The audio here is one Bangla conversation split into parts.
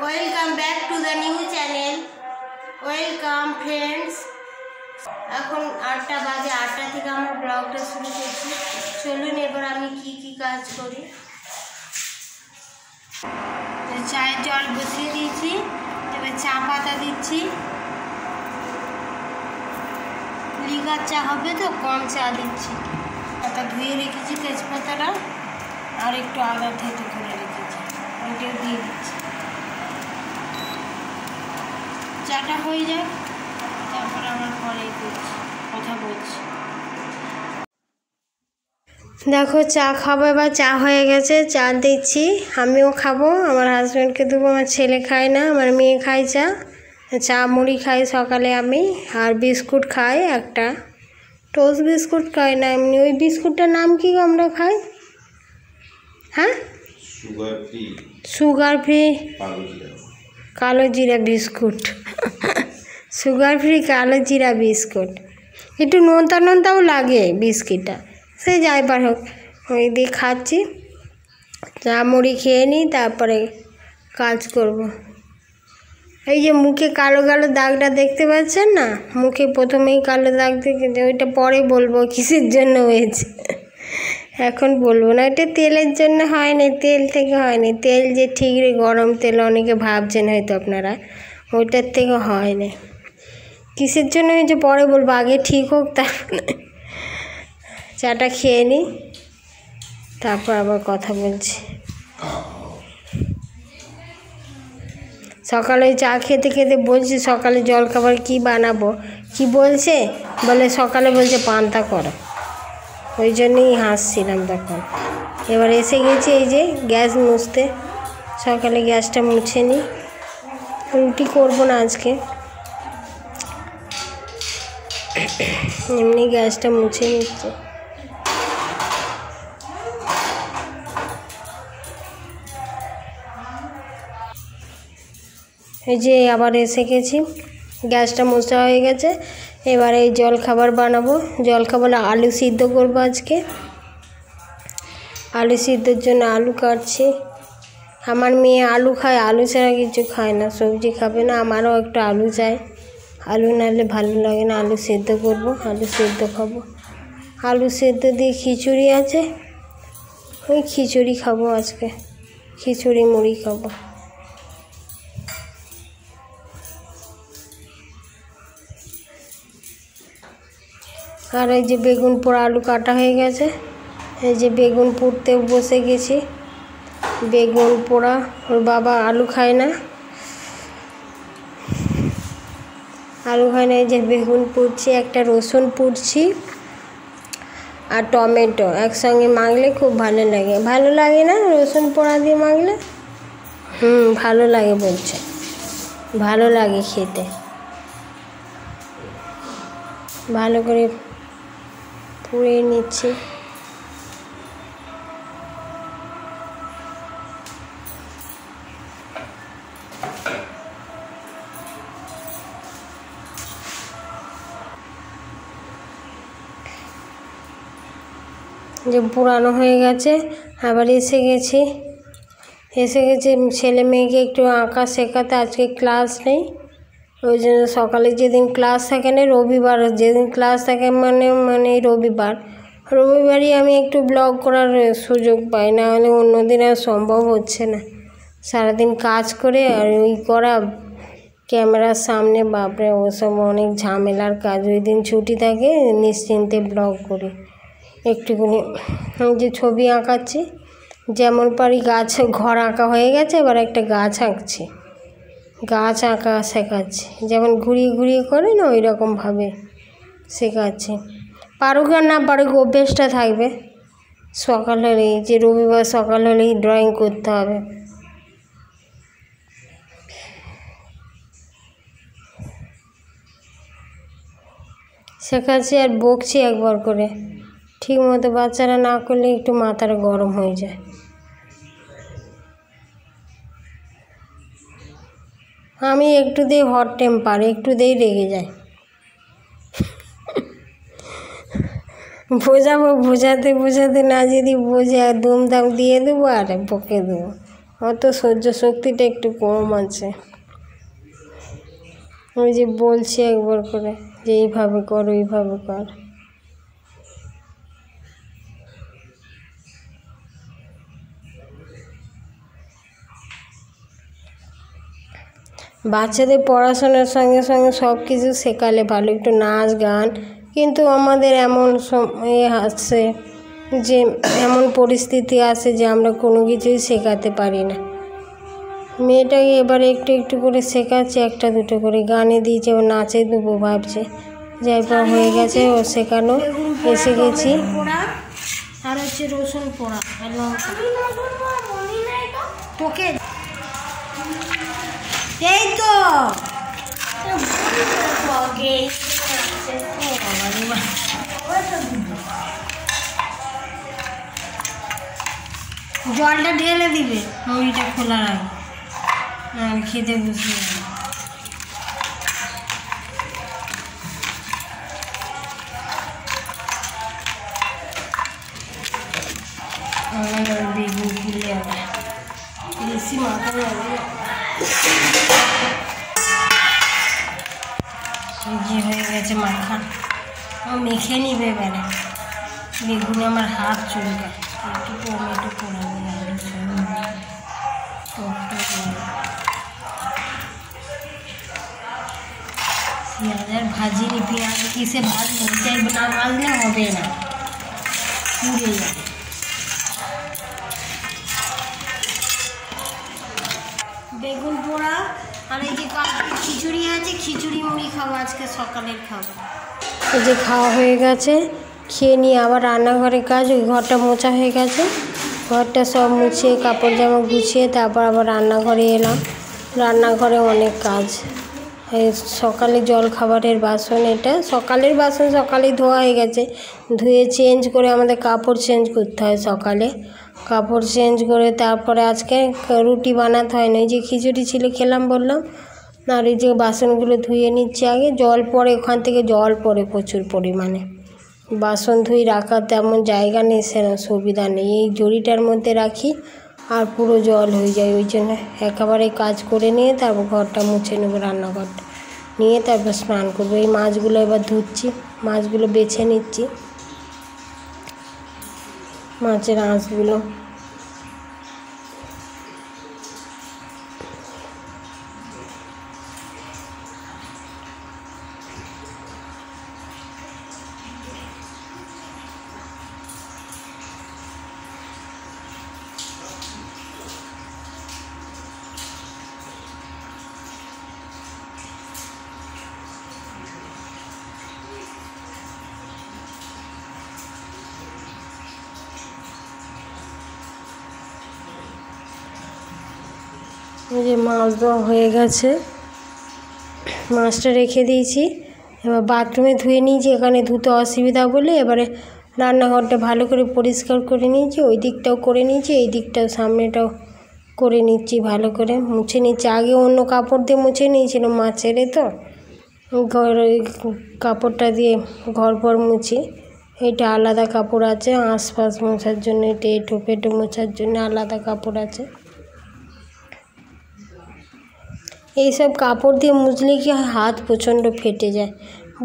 Welcome back to the new channel. Welcome friends. এখন 8টা বাজে, 8টা থেকে আমার ব্লগটা শুরু করছি। চলুন এবার আমি কি কাজ করি। চায়ের জল বসিয়ে দিয়েছি, এবার চা পাতা দিচ্ছি। লিকার চা হবে তো কম চা দিচ্ছি। পাতা ধুয়ে রেখেছি, তেজপাতাটা আর একটু আদা থেতো করে রেখেছি, ওইটাও দিয়ে দিচ্ছি। চাটা হয়ে যায়, তারপর আমার পরে কথা বলছি। দেখো চা খাবো, এবার চা হয়ে গেছে, চা দিচ্ছি। আমিও খাবো, আমার হাজব্যান্ডকে দেবো, আমার ছেলে খায় না, আমার মেয়ে খায় চা। চা মুড়ি খাই সকালে আমি, আর বিস্কুট খাই একটা, টোস্ট বিস্কুট খাই না এমনি। ওই বিস্কুটটার নাম কি আমরা খাই? হ্যাঁ, সুগার ফ্রি কালো জিরা বিস্কুট। সুগার ফ্রি কালো জিরা বিস্কুট, একটু নোনতা নোনতাও লাগে বিস্কিটটা, সে যাই পার হোক, ওই দিয়ে খাচ্ছি। চা মুড়ি খেয়ে নিই, তারপরে কাজ করব। এই যে মুখে কালো কালো দাগটা দেখতে পাচ্ছেন না, মুখে প্রথমেই কালো দাগ দেখে, ওইটা পরে বলবো কিসের জন্য হয়েছে, এখন বলবো না। এটা তেলের জন্য হয়নি, তেল থেকে হয়নি। তেল যে ঠিক রে গরম তেল, অনেকে ভাবছেন হয়তো আপনারা, ওইটার থেকে হয়নি। কিসের জন্য হয়েছে পরে বলবো, আগে ঠিক হোক তারপরে। চাটা খেয়ে নিই, তারপর আবার কথা বলছি। সকালে চা খেতে খেতে বলছি সকালে জলখাবার কি বানাবো, কি বলছে বলে সকালে বলছে পান্তা করো, ওই জন্যই হাসছিলাম তখন। এবার এসে গেছি এই যে গ্যাস মুছতে, সকালে গ্যাসটা মুছে নিই। রুটি করবো না আজকে, এমনি গ্যাসটা মুছে নিচ্ছি। এই যে আবার এসে গেছি, গ্যাসটা মোছা হয়ে গেছে। এবার এই জলখাবার বানাবো। জলখাবার আলু সিদ্ধ করবো আজকে। আলু সিদ্ধর জন্য আলু কাটছি। আমার মেয়ে আলু খায়, আলু ছাড়া কিছু খায় না, সবজি খাবে না। আমারও একটু আলু চাই, আলু নাহলে ভালো লাগে না। আলু সিদ্ধ করবো, আলু সিদ্ধ খাবো। আলু সিদ্ধ দিয়ে খিচুড়ি আছে, ওই খিচুড়ি খাবো আজকে, খিচুড়ি মুড়ি খাবো। আর এই যে বেগুন পোড়া আলু কাটা হয়ে গেছে, এই যে বেগুন পুড়তে বসে গেছি। বেগুন পোড়া, ওর বাবা আলু খায় না, আলু খায় না। এই যে বেগুন পুড়ছি, একটা রসুন পুড়ছি আর টমেটো একসঙ্গে মাখলে খুব ভালো লাগে। ভালো লাগে না রসুন পোড়া দিয়ে মাখলে? ভালো লাগে বলছে, ভালো লাগে খেতে। ভালো করে পুড়ে নিচ্ছি। যে পুরানো হয়ে গেছে, আবার এসে গেছি ছেলে মেয়েকে একটু আঁকা শেখাতে। আজকে ক্লাস নেই, ওই জন্য সকালে যেদিন ক্লাস থাকে না, রবিবার যেদিন ক্লাস থাকে মানে রবিবারই আমি একটু ব্লগ করার সুযোগ পাই, না হলে অন্য দিন আর সম্ভব হচ্ছে না। সারাদিন কাজ করে আর ওই করা ক্যামেরার সামনে, বাপরে ওসব অনেক ঝামেলার কাজ। ওই দিন ছুটি থাকে, নিশ্চিন্তে ব্লগ করি। একটুখানি যে ছবি আঁকাচ্ছি, যেমন পারি। গাছ ঘর আঁকা হয়ে গেছে, এবার একটা গাছ আঁকছি, গাছ আঁকা শেখাচ্ছি। যেমন ঘুরিয়ে ঘুরিয়ে করে না, ওই রকমভাবে শেখাচ্ছি। পারুক আর না পারুক, অভ্যেসটা থাকবে। সকাল হলেই, যে রবিবার সকাল হলেই ড্রয়িং করতে হবে। শেখাচ্ছি আর বকছি একবার করে, ঠিক মতো বাচ্চারা না করলে একটু মাথাটা গরম হয়ে যায়। আমি একটুতেই হট টেম্পার, একটুতেই রেগে যায়। বোঝাতে না যদি বোঝে, দুমদাম দিয়ে দেবো আর বকে দেবো। অত সহ্য শক্তিটা একটু কম আছে। আমি যে বলছি একবার করে যে এইভাবে কর ওইভাবে কর, বাচ্চাদের পড়াশোনার সঙ্গে সঙ্গে সব কিছু শেখালে ভালো, একটু নাচ গান। কিন্তু আমাদের এমন আসছে যে এমন পরিস্থিতি আসে যে আমরা কোনো কিছুই শেখাতে পারি না। মেয়েটাকে এবারে একটু একটু করে শেখাচ্ছি, একটা দুটো করে গানে দিয়েছে, ও নাচে দেবো ভাবছে। যাই পর হয়ে গেছে ও শেখানো, এসে গেছি। আর হচ্ছে রসুন পোড়া আর লঙ্কা তোকে এই তো জলটা ঢেলে দিবে মুড়িটা খোলার আগে, আর খেতে বসে বেগুন ফুলে যাবে, বেশি মাথা যাবে। যে হয়ে গেছে মাখা, মেখে নিবে এবারে। বেগুনে আমার হাত চুলকায়, একটু টমেটো করে পেঁয়াজ আর ভাজিনি, পেঁয়াজ কিসে ভাজবো, চাই না ভাজলে হবে না, পুড়ে যাবে। বেগুন পোড়া আর এই যে খিচুড়ি আছে, খিচুড়ি মুড়ি খাবো আজকে সকালের খাবার। এই যে খাওয়া হয়ে গেছে, খেয়ে নিয়ে আবার রান্নাঘরে কাজ, ওই ঘরটা মোছা হয়ে গেছে, ঘরটা সব মুছিয়ে কাপড় জামা গুছিয়ে তারপর আবার রান্নাঘরে এলাম। রান্নাঘরে অনেক কাজ, এই সকালে জল খাবারের বাসন, এটা সকালের বাসন সকালেই ধোয়া হয়ে গেছে, ধুয়ে চেঞ্জ করে আমাদের কাপড় চেঞ্জ করতে হয় সকালে, কাপড় চেঞ্জ করে তারপরে আজকে রুটি বানাতে হয় না, এই যে খিচুড়ি ছিল খেলাম বললাম। আর এই যে বাসনগুলো ধুয়ে নিচ্ছি আগে, জল পড়ে ওখান থেকে, জল পড়ে প্রচুর পরিমাণে, বাসন ধুই রাখার তেমন জায়গা নেই, সেরকম সুবিধা নেই, এই জড়িটার মধ্যে রাখি আর পুরো জল হয়ে যায়, ওই জন্য একেবারে কাজ করে নিয়ে তারপর ঘরটা মুছে নেবো, রান্নাঘরটা নিয়ে তারপর স্নান করবো। এই মাছগুলো এবার ধুচ্ছি, মাছগুলো বেছে নিচ্ছি, মাছের আঁশগুলো। এই যে মাছ দেওয়া হয়ে গেছে, মাছটা রেখে দিয়েছি, এবার বাথরুমে ধুয়ে নিয়েছি, এখানে ধুতে অসুবিধা বলে এবারে রান্নাঘরটা ভালো করে পরিষ্কার করে নিয়েছি, ওই দিকটাও করে নিয়েছি, এই দিকটাও সামনেটাও করে নিচ্ছি, ভালো করে মুছে নিচ্ছি। আগে অন্য কাপড় দিয়ে মুছে নিয়েছিলাম মাছ ছেড়ে, তো ঘর ওই কাপড়টা দিয়ে ঘর মুছি। এটা আলাদা কাপড় আছে আশপাশ মোছার জন্য, এটা এঁটো পেটো মোছার জন্য আলাদা কাপড় আছে। এইসব কাপড় দিয়ে মুছলে কি হাত প্রচণ্ড ফেটে যায়।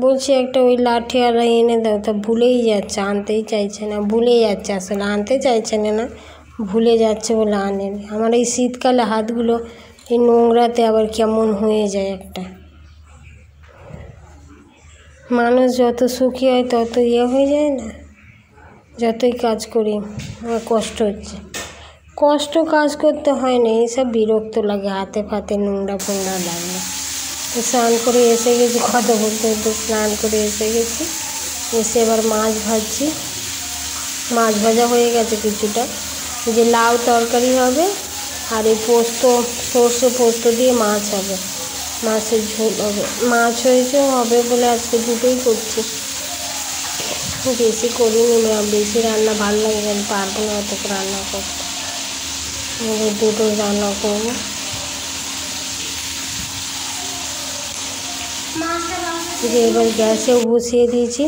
বলছি একটা ওই লাঠিওয়ালা এনে দাও, তা ভুলেই যাচ্ছে, আনতেই চাইছে না, ভুলে যাচ্ছে, আসলে আনতে চাইছে না, ভুলে যাচ্ছে বলে আনেন। আমার এই শীতকালে হাতগুলো এই নোংরাতে আবার কেমন হয়ে যায় একটা। মানুষ যত সুখী হয় তত হয়ে যায় না, যতই কাজ করি আমার কষ্ট হচ্ছে। কাজ করতে হয় না, এইসব বিরক্ত লাগে, হাতে ফাতে নোংরা ফোংরা লাগলে। স্নান করে এসে গেছি, কথা বলতে বলতে স্নান করে এসে গেছি, এসে এবার মাছ ভাজছি। মাছ ভাজা হয়ে গেছে কিছুটা, যে লাউ তরকারি হবে আর এই পোস্ত, সর্ষে পোস্ত দিয়ে মাছ হবে, মাছের ঝোল হবে। মাছ হয়েছে হবে বলে আজকে দুটোই করছি, বেশি করিনি, বেশি রান্না ভালো লাগে না, পারবো না অত রান্না করতে, দুটো রান্না করবো। যে এবার গ্যাসেও বসিয়ে দিয়েছি,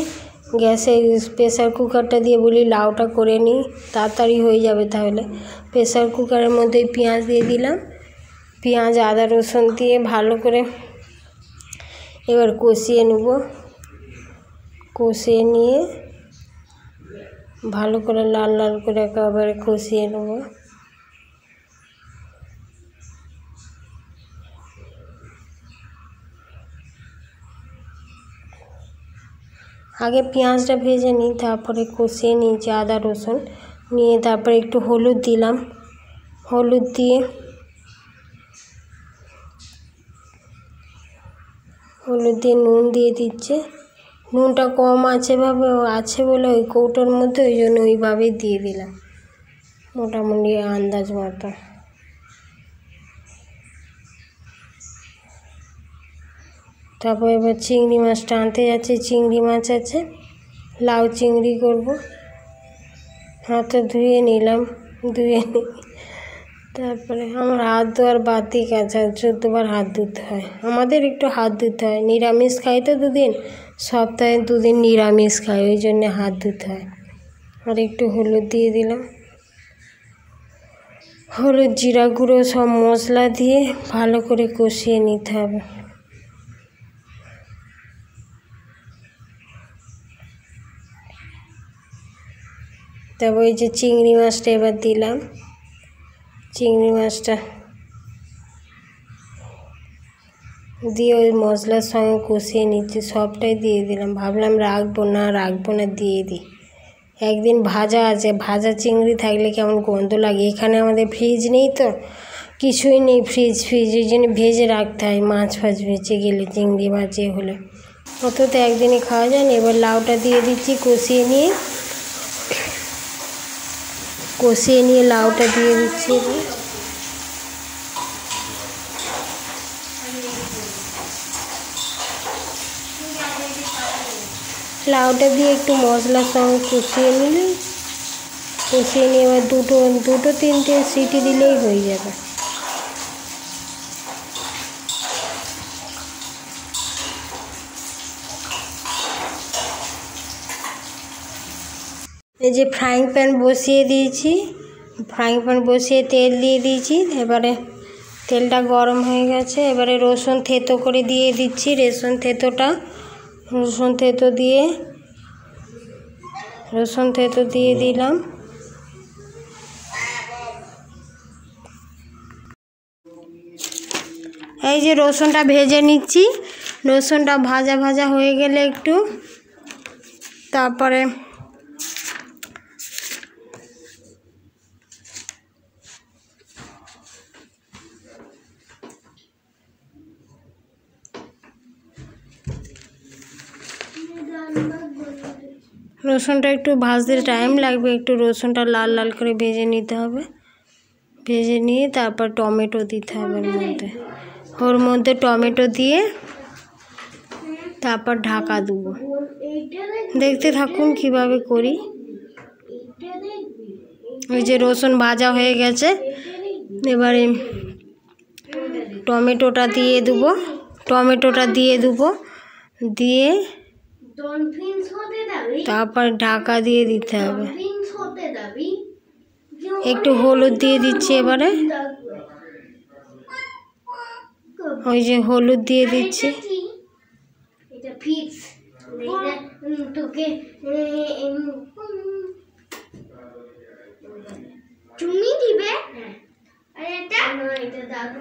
গ্যাসে প্রেসার কুকারটা দিয়ে বলি লাউটা করে নিই, তাড়াতাড়ি হয়ে যাবে। তাহলে প্রেসার কুকারের মধ্যে পেঁয়াজ দিয়ে দিলাম, পেঁয়াজ আদা রসুন দিয়ে ভালো করে এবার কষিয়ে নেব। কষিয়ে নিয়ে ভালো করে লাল লাল করে একেবারে কষিয়ে নেব। আগে পেঁয়াজটা ভেজে নিই, তারপরে কষিয়ে নিয়েছি আদা রসুন নিয়ে, তারপরে একটু হলুদ দিলাম। হলুদ দিয়ে নুন দিয়ে দিচ্ছে। নুনটা কম আছে বলে ওই কৌটোর মধ্যে, ওই জন্য ওইভাবেই দিয়ে দিলাম মোটামুটি আন্দাজ মতো। তারপর এবার চিংড়ি মাছটা আনতে যাচ্ছে। চিংড়ি মাছ আছে, লাউ চিংড়ি করব। হাতটা ধুয়ে নিলাম, তারপরে আমার হাত ধোয়ার বাতি কাছে 14 বার হাত ধুতে হয়। আমাদের একটু হাত ধুতে হয়, নিরামিষ খাই তো দুদিন, সপ্তাহে 2 দিন নিরামিষ খাই, ওই জন্যে হাত ধুতে হয়। আর একটু হলুদ দিয়ে দিলাম, হলুদ জিরা গুঁড়ো সব মশলা দিয়ে ভালো করে কষিয়ে নিতে হবে। তারপর ওই যে চিংড়ি মাছটা এবার দিলাম। চিংড়ি মাছটা দিয়ে ওই মশলার সঙ্গে কষিয়ে নিচ্ছি, সবটাই দিয়ে দিলাম। ভাবলাম রাখবো না দিয়ে দিই। একদিন ভাজা আছে, ভাজা চিংড়ি থাকলে কেমন গন্ধ লাগে। এখানে আমাদের ফ্রিজ নেই তো, কিছুই নেই ফ্রিজ ওই জন্য ভেজে রাখতে হয়। মাছ ফাছ ভেজে গেলে, চিংড়ি মাছ হলে অত তো একদিনে খাওয়া যায় না। এবার লাউটা দিয়ে দিচ্ছি, কষিয়ে নিয়ে লাউটা দিয়ে দিচ্ছি। লাউটা দিয়ে একটু মশলার সঙ্গে কষিয়ে নিয়ে এবার দুটো তিনটে সিটি দিলেই হয়ে যাবে। এই যে ফ্রাইং প্যান বসিয়ে দিয়েছি, ফ্রাইং প্যান বসিয়ে তেল দিয়ে দিয়েছি। এবারে তেলটা গরম হয়ে গেছে, এবারে রসুন থেতো করে দিয়ে দিচ্ছি। রসুন থেতো দিয়ে দিলাম। এই যে রসুনটা ভেজে নিচ্ছি। রসুনটা ভাজা হয়ে গেলে একটু, তারপরে রসুনটা একটু ভাজতে টাইম লাগবে, একটু রসুনটা লাল লাল করে ভেজে নিতে হবে। ভেজে নিয়ে তারপর টমেটো দিতে হবে ওর মধ্যে টমেটো দিয়ে তারপর ঢাকা দেবো। দেখতে থাকুন কিভাবে করি। ওই যে রসুন ভাজা হয়ে গেছে, এবারে টমেটোটা দিয়ে দেবো, দিয়ে তারপর ঢাকা দিয়ে দিতে হবে। একটু হলুদ দিয়ে দিচ্ছি এবারে, ওই যে হলুদ দিয়ে দিচ্ছি। চুনি দিবে, আর এটা দাদু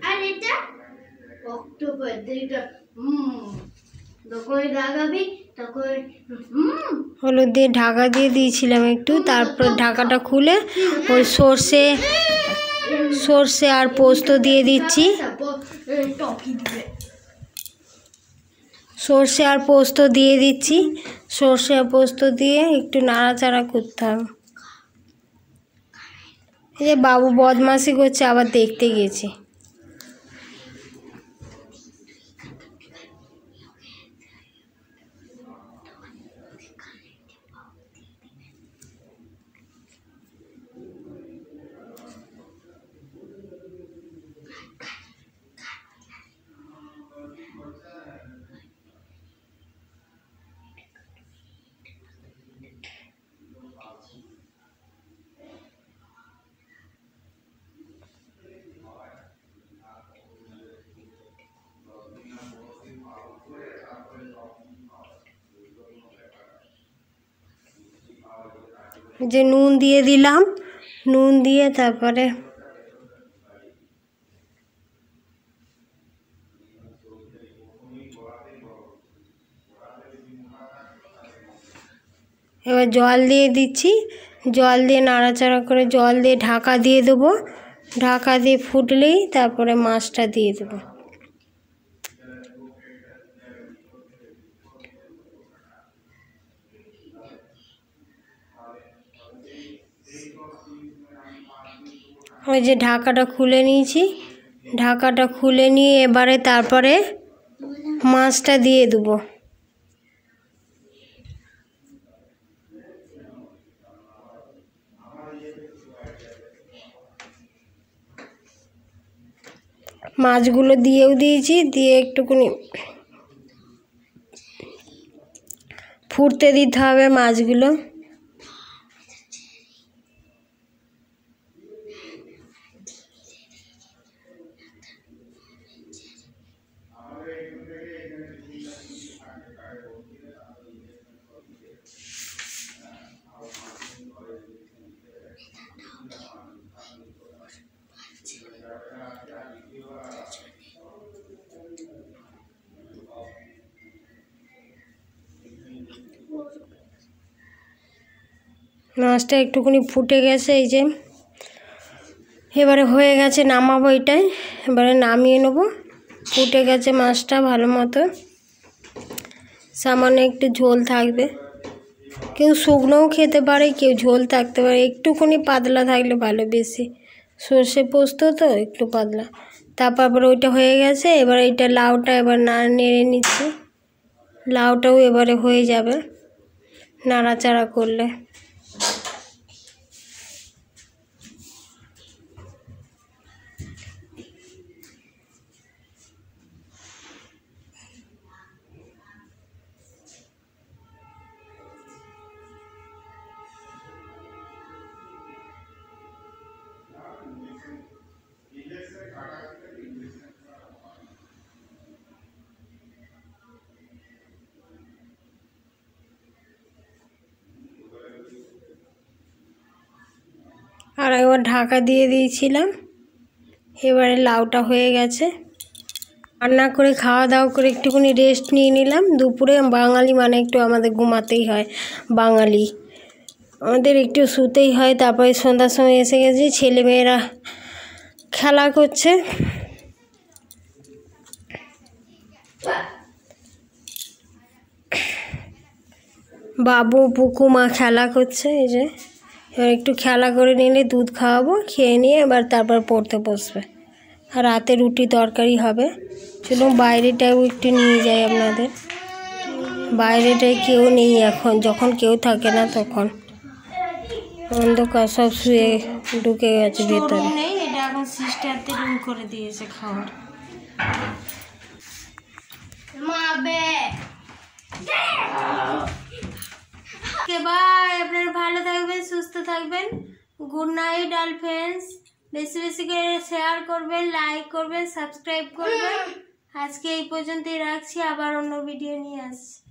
আর এটা অক্টোবর দিটা হলুদ দিয়ে ঢাকা দিয়ে দিয়েছিলাম একটু। তারপর ঢাকাটা খুলে ওই সর্ষে আর পোস্ত দিয়ে দিচ্ছি। সর্ষে আর পোস্ত দিয়ে একটু নাড়াচাড়া করতে হবে। এই যে বাবু বদমাশি করছে, আবার দেখতে গেছি। যে নুন দিয়ে দিলাম, নুন দিয়ে তারপরে এবার জল দিয়ে দিচ্ছি, জল দিয়ে নাড়াচাড়া করে জল দিয়ে ঢাকা দিয়ে দেবো। ঢাকা দিয়ে ফুটলেই তারপরে মাছটা দিয়ে দেবো। ওই যে ঢাকাটা খুলে নিয়েছি, ঢাকাটা খুলে নিয়ে এবারে তারপরে মাছটা দিয়ে দেবো। মাছগুলো দিয়েও দিয়েছি, দিয়ে একটুখানি ফুটতে দিতে হবে মাছগুলো। মাছটা একটুখানি ফুটে গেছে, এই যে এবারে হয়ে গেছে, নামাবো এটাই, এবারে নামিয়ে নেবো। ফুটে গেছে মাছটা ভালো মতো, সামান্য একটু ঝোল থাকবে। কেউ শুকনোও খেতে পারে, কেউ ঝোল থাকতে পারে, একটুখানি পাতলা থাকলে ভালো, বেশি সর্ষে পোস্ত তো একটু পাতলা। তারপর ওইটা হয়ে গেছে, এবার এইটা লাউটা এবার নেড়ে নিচ্ছি। লাউটাও এবারে হয়ে যাবে নাড়াচাড়া করলে। আর একবার ঢাকা দিয়ে দিয়েছিলাম, এবারে লাউটা হয়ে গেছে। রান্না করে খাওয়া দাওয়া করে একটুখানি রেস্ট নিয়ে নিলাম। দুপুরে বাঙালি মানে একটু আমাদের ঘুমাতেই হয়, বাঙালি আমাদের একটু শুতেই হয়। তারপরে সন্ধ্যার সময় এসে গেছি, ছেলেমেয়েরা খেলা করছে, বাবু পুকুমা খেলা করছে। এই যে এবার একটু খেলা করে নিলে দুধ খাওয়াবো, খেয়ে নিয়ে এবার তারপর পড়তে বসবে। আর রাতে রুটি তরকারি হবে। চলুন বাইরেটাও একটু নিয়ে যাই আপনাদের। বাইরেটায় কেউ নেই এখন, যখন কেউ থাকে না তখন অন্ধকার, সব শুয়ে ঢুকে গেছে ভেতরে। নেই, এটা এখন সিস্টারতে রুম করে দিয়েছে খাওয়ার। বাই, আপনারা ভালো থাকবেন, সুস্থ থাকবেন। Good night all friends. বেশি বেশি করে শেয়ার করবেন, লাইক করবেন, সাবস্ক্রাইব করবেন। আজকে এই পর্যন্তই রাখছি, আবার অন্য ভিডিও নিয়ে আসছি।